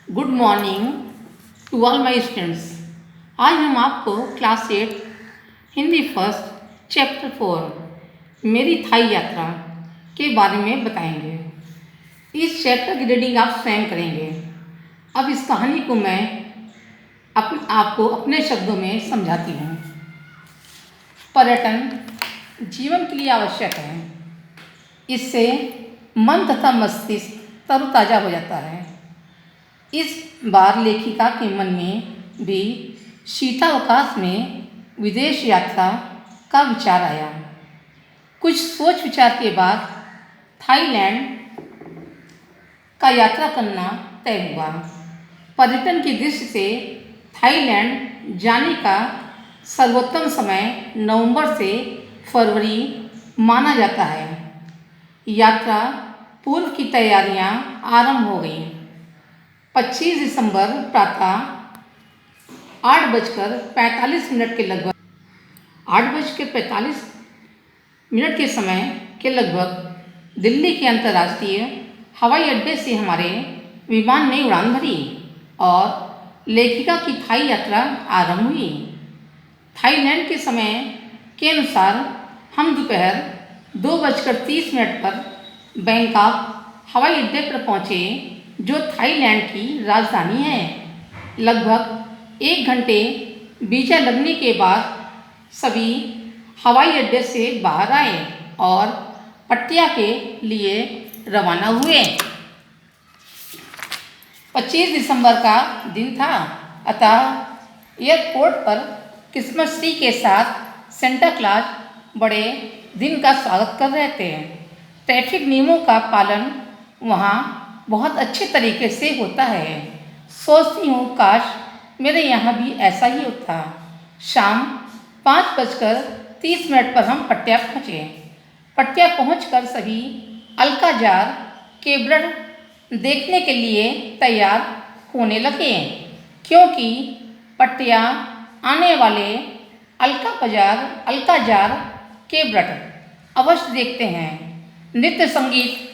Good morning to all my students. आज हम आपको क्लास 8 हिंदी फर्स्ट चैप्टर 4 मेरी थाई यात्रा के बारे में बताएंगे। इस चैप्टर की रीडिंग आप स्वयं करेंगे। अब इस कहानी को मैं आपको अपने शब्दों में समझाती हूँ। पर्यटन जीवन के लिए आवश्यक है। इससे मन तथा मस्तिष्क तरोताज़ा हो जाता है। इस बार लेखिका के मन में भी शीतावकाश में विदेश यात्रा का विचार आया। कुछ सोच विचार के बाद थाईलैंड का यात्रा करना तय हुआ। पर्यटन की दृष्टि से थाईलैंड जाने का सर्वोत्तम समय नवंबर से फरवरी माना जाता है। यात्रा पूर्व की तैयारियां आरंभ हो गईं। 25 दिसंबर प्रातः 8:45 के लगभग 8:45 के समय के लगभग दिल्ली के अंतर्राष्ट्रीय हवाई अड्डे से हमारे विमान ने उड़ान भरी और लेखिका की थाई यात्रा आरंभ हुई। थाईलैंड के समय के अनुसार हम दोपहर 2:30 पर बैंकॉक हवाई अड्डे पर पहुँचे, जो थाईलैंड की राजधानी है। लगभग 1 घंटे वीजा लगने के बाद सभी हवाई अड्डे से बाहर आए और पट्टिया के लिए रवाना हुए। 25 दिसंबर का दिन था, अतः एयरपोर्ट पर क्रिसमस ट्री के साथ सेंटा क्लॉज बड़े दिन का स्वागत कर रहे थे। ट्रैफिक नियमों का पालन वहाँ बहुत अच्छे तरीके से होता है। सोचती हूँ काश मेरे यहाँ भी ऐसा ही होता। शाम 5:30 पर हम पट्टिया पहुँचे। पट्टिया पहुँचकर सभी अल्काजार के ब्रड देखने के लिए तैयार होने लगे, क्योंकि पट्टिया आने वाले अल्काजार के ब्रड अवश्य देखते हैं। नृत्य संगीत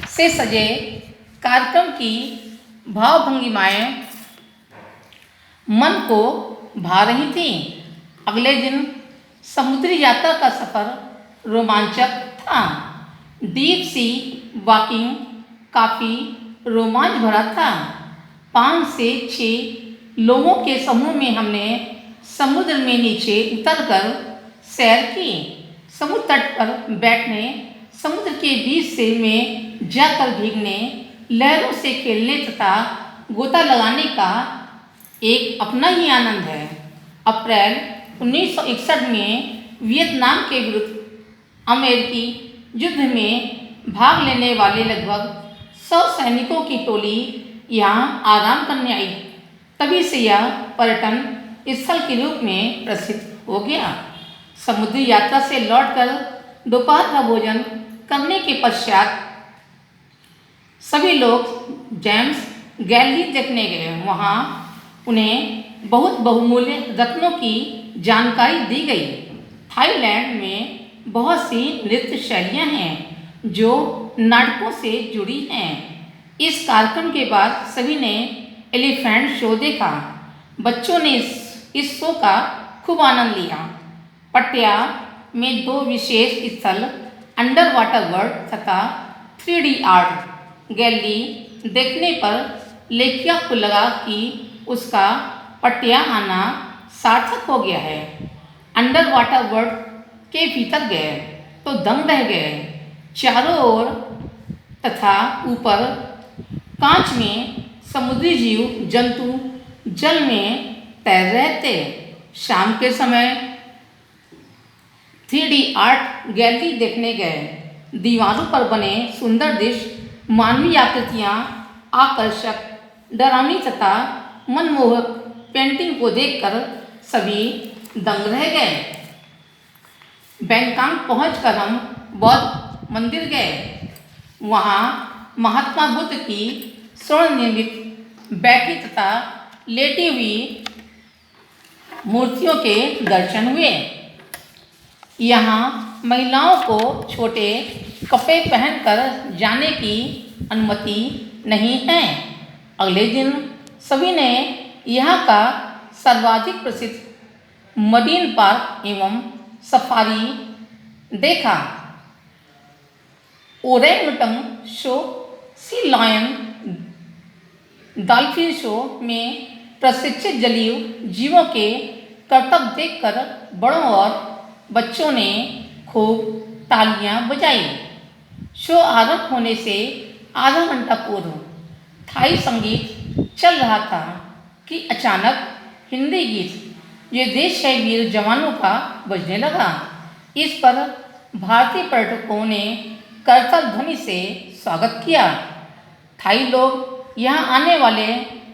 से सजे कार्यक्रम की भावभंगिमाएं मन को भा रही थीं। अगले दिन समुद्री यात्रा का सफ़र रोमांचक था। डीप सी वॉकिंग काफ़ी रोमांच भरा था। 5 से 6 लोगों के समूह में हमने समुद्र में नीचे उतरकर सैर की। समुद्र तट पर बैठने, समुद्र के बीच से में जाकर भीगने, लहरों से खेलने तथा गोता लगाने का एक अपना ही आनंद है। अप्रैल 1961 में वियतनाम के विरुद्ध अमेरिकी युद्ध में भाग लेने वाले लगभग 100 सैनिकों की टोली यहाँ आराम करने आई। तभी से यह पर्यटन स्थल के रूप में प्रसिद्ध हो गया। समुद्री यात्रा से लौटकर दोपहर का भोजन करने के पश्चात सभी लोग जेम्स गैलरी देखने गए। वहाँ उन्हें बहुत बहुमूल्य रत्नों की जानकारी दी गई। थाईलैंड में बहुत सी नृत्य शैलियाँ हैं जो नाटकों से जुड़ी हैं। इस कार्यक्रम के बाद सभी ने एलिफेंट शो देखा। बच्चों ने इस शो का खूब आनंद लिया। पट्टिया में 2 विशेष स्थल अंडर वाटर वर्ल्ड तथा 3D आर्ट गैलरी देखने पर लेखिका को लगा कि उसका पट्टिया आना सार्थक हो गया है। अंडर वाटर वर्ल्ड के भीतर गए तो दंग रह गए। चारों ओर तथा ऊपर कांच में समुद्री जीव जंतु जल में तैर रहे थे। शाम के समय 3D आर्ट गैलरी देखने गए। दीवारों पर बने सुंदर दृश्य, मानवीय आकृतियाँ, आकर्षक, डरावनी तथा मनमोहक पेंटिंग को देखकर सभी दंग रह गए। बैंकॉक पहुंचकर हम बौद्ध मंदिर गए। वहाँ महात्मा बुद्ध की स्वर्ण निर्मित बैठी तथा लेटी हुई मूर्तियों के दर्शन हुए। यहाँ महिलाओं को छोटे कपड़े पहनकर जाने की अनुमति नहीं है। अगले दिन सभी ने यहाँ का सर्वाधिक प्रसिद्ध मरीन पार्क एवं सफारी देखा। ओरेंगुटन show, sea lion, dolphin show में प्रशिक्षित जलीय जीवों के करतब देखकर बड़ों और बच्चों ने खूब तालियां बजाई। शो आरंभ होने से आधा घंटा पूर्व थाई संगीत चल रहा था कि अचानक हिंदी गीत ये देश है वीर जवानों का बजने लगा। इस पर भारतीय पर्यटकों ने करताल ध्वनि से स्वागत किया। थाई लोग यहाँ आने वाले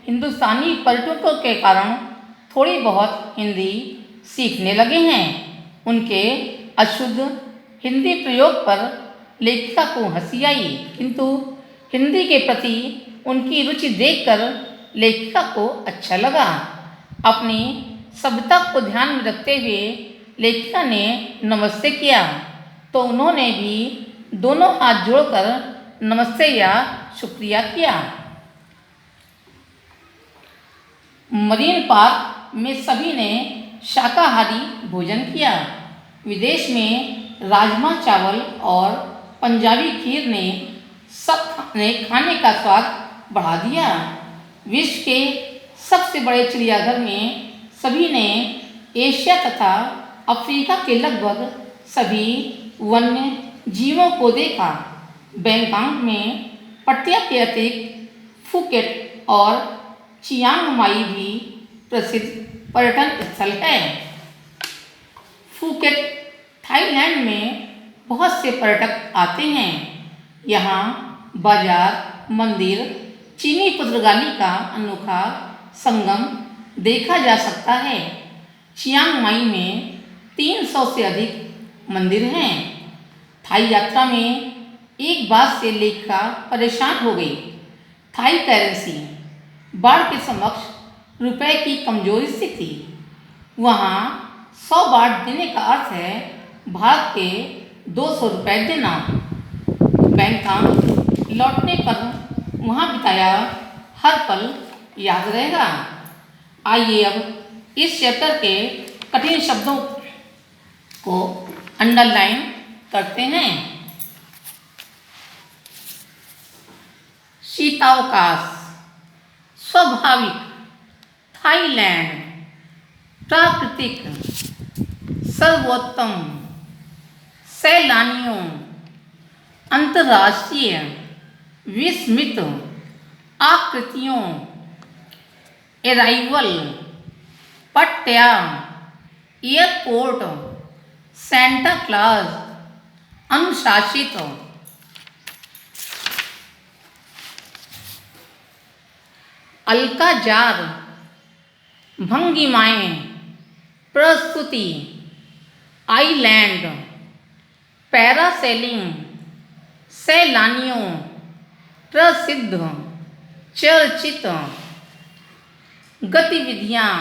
हिंदुस्तानी पर्यटकों के कारण थोड़ी बहुत हिंदी सीखने लगे हैं। उनके अशुद्ध हिंदी प्रयोग पर लेखिका को हंसी आई, किंतु हिंदी के प्रति उनकी रुचि देखकर लेखिका को अच्छा लगा। अपनी सभ्यता को ध्यान में रखते हुए लेखिका ने नमस्ते किया तो उन्होंने भी दोनों हाथ जोड़कर नमस्ते या शुक्रिया किया। मरीन पार्क में सभी ने शाकाहारी भोजन किया। विदेश में राजमा चावल और पंजाबी खीर ने सबने खाने का स्वाद बढ़ा दिया। विश्व के सबसे बड़े चिड़ियाघर में सभी ने एशिया तथा अफ्रीका के लगभग सभी वन्य जीवों को देखा। बैंकॉक में पट्टिया के अतिरिक्त फुकेट और चियांग माई भी प्रसिद्ध पर्यटन स्थल है। फुकेट थाईलैंड में बहुत से पर्यटक आते हैं। यहाँ बाजार, मंदिर, चीनी पुर्तगाली का अनोखा संगम देखा जा सकता है। चियांग माई में 300 से अधिक मंदिर हैं। थाई यात्रा में एक बात से लेखिका परेशान हो गई। थाई करेंसी बाढ़ के समक्ष रुपए की कमजोरी स्थिति। वहाँ 100 बाht देने का अर्थ है भारत के 200 रुपये देना। बैंकॉक लौटने पर वहाँ बिताया हर पल याद रहेगा। आइए अब इस चैप्टर के कठिन शब्दों को अंडरलाइन करते हैं। शीतावकाश, स्वाभाविक, थाईलैंड, प्राकृतिक, सर्वोत्तम, सैलानियों, अंतर्राष्ट्रीय, विस्मित, आकृतियों, अराइवल, पट्या, एयरपोर्ट, सेंटा क्लॉज, अनुशासित। अल्काजार, भंगिमाएँ, प्रस्तुति, आइलैंड, पैरासेलिंग, सैलानियों, प्रसिद्ध, चर्चित, गतिविधियाँ,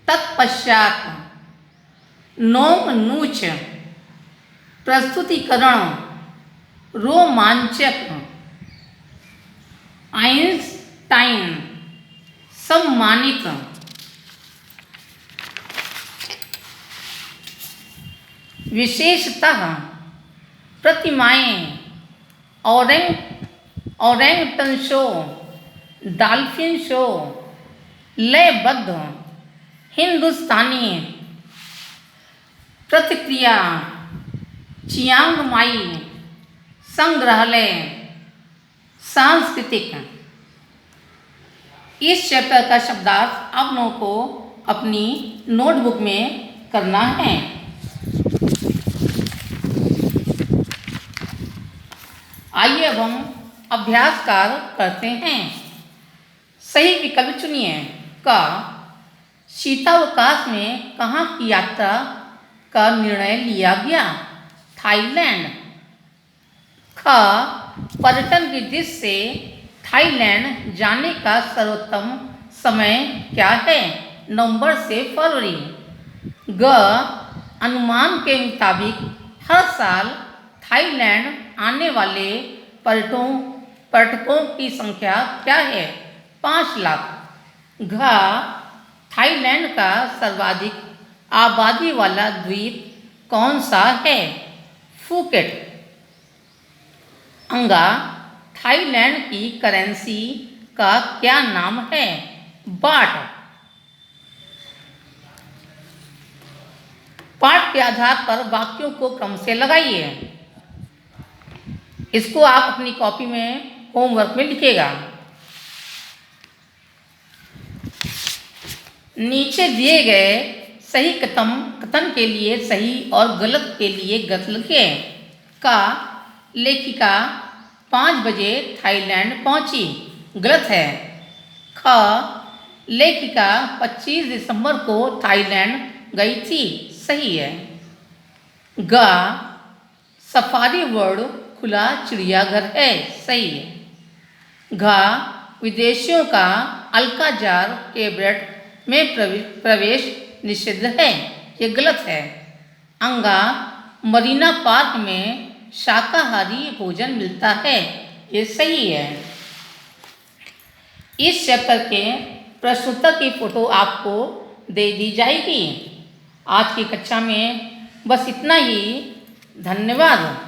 तत्पश्चात, नोंग नूच, प्रस्तुतिकरण, रोमांचक, आइंस्टाइन, सम्मानित। विशेषतः प्रतिमाएँ, ओरेंगटन शो, डॉल्फिन शो, लयबद्ध हिंदुस्तानी प्रतिक्रिया, चियांग माई संग्रहालय, सांस्कृतिक। इस चैप्टर का शब्दार्थ आप लोगों को अपनी नोटबुक में करना है। आइए अब हम अभ्यास कार्य करते हैं। सही विकल्प चुनिए। क, शीतावकाश में कहाँ की यात्रा का निर्णय लिया गया? थाईलैंड। ख, पर्यटन की दृष्टि से थाईलैंड जाने का सर्वोत्तम समय क्या है? नवंबर से फरवरी। ग, अनुमान के मुताबिक हर साल थाईलैंड आने वाले पर्यटकों की संख्या क्या है? 5 लाख। घ थाईलैंड का सर्वाधिक आबादी वाला द्वीप कौन सा है? फुकेट। अंगा थाईलैंड की करेंसी का क्या नाम है? बाट। पाठ के आधार पर वाक्यों को क्रम से लगाइए। इसको आप अपनी कॉपी में होमवर्क में लिखिएगा। नीचे दिए गए सही कथन के लिए सही और गलत के लिए गलत लिखें। का लेखिका 5 बजे थाईलैंड पहुंची, गलत है। ख लेखिका 25 दिसंबर को थाईलैंड गई थी, सही है। ग सफारी वर्ल्ड खुला चिड़ियाघर है, सही है। घ विदेशियों का अल्काजार केब्रेट में प्रवेश निषिद्ध है, ये गलत है। अंगा मरीना पार्क में शाकाहारी भोजन मिलता है, ये सही है। इस चैप्टर के प्रश्नोत्तर की फोटो आपको दे दी जाएगी। आज की कक्षा में बस इतना ही। धन्यवाद।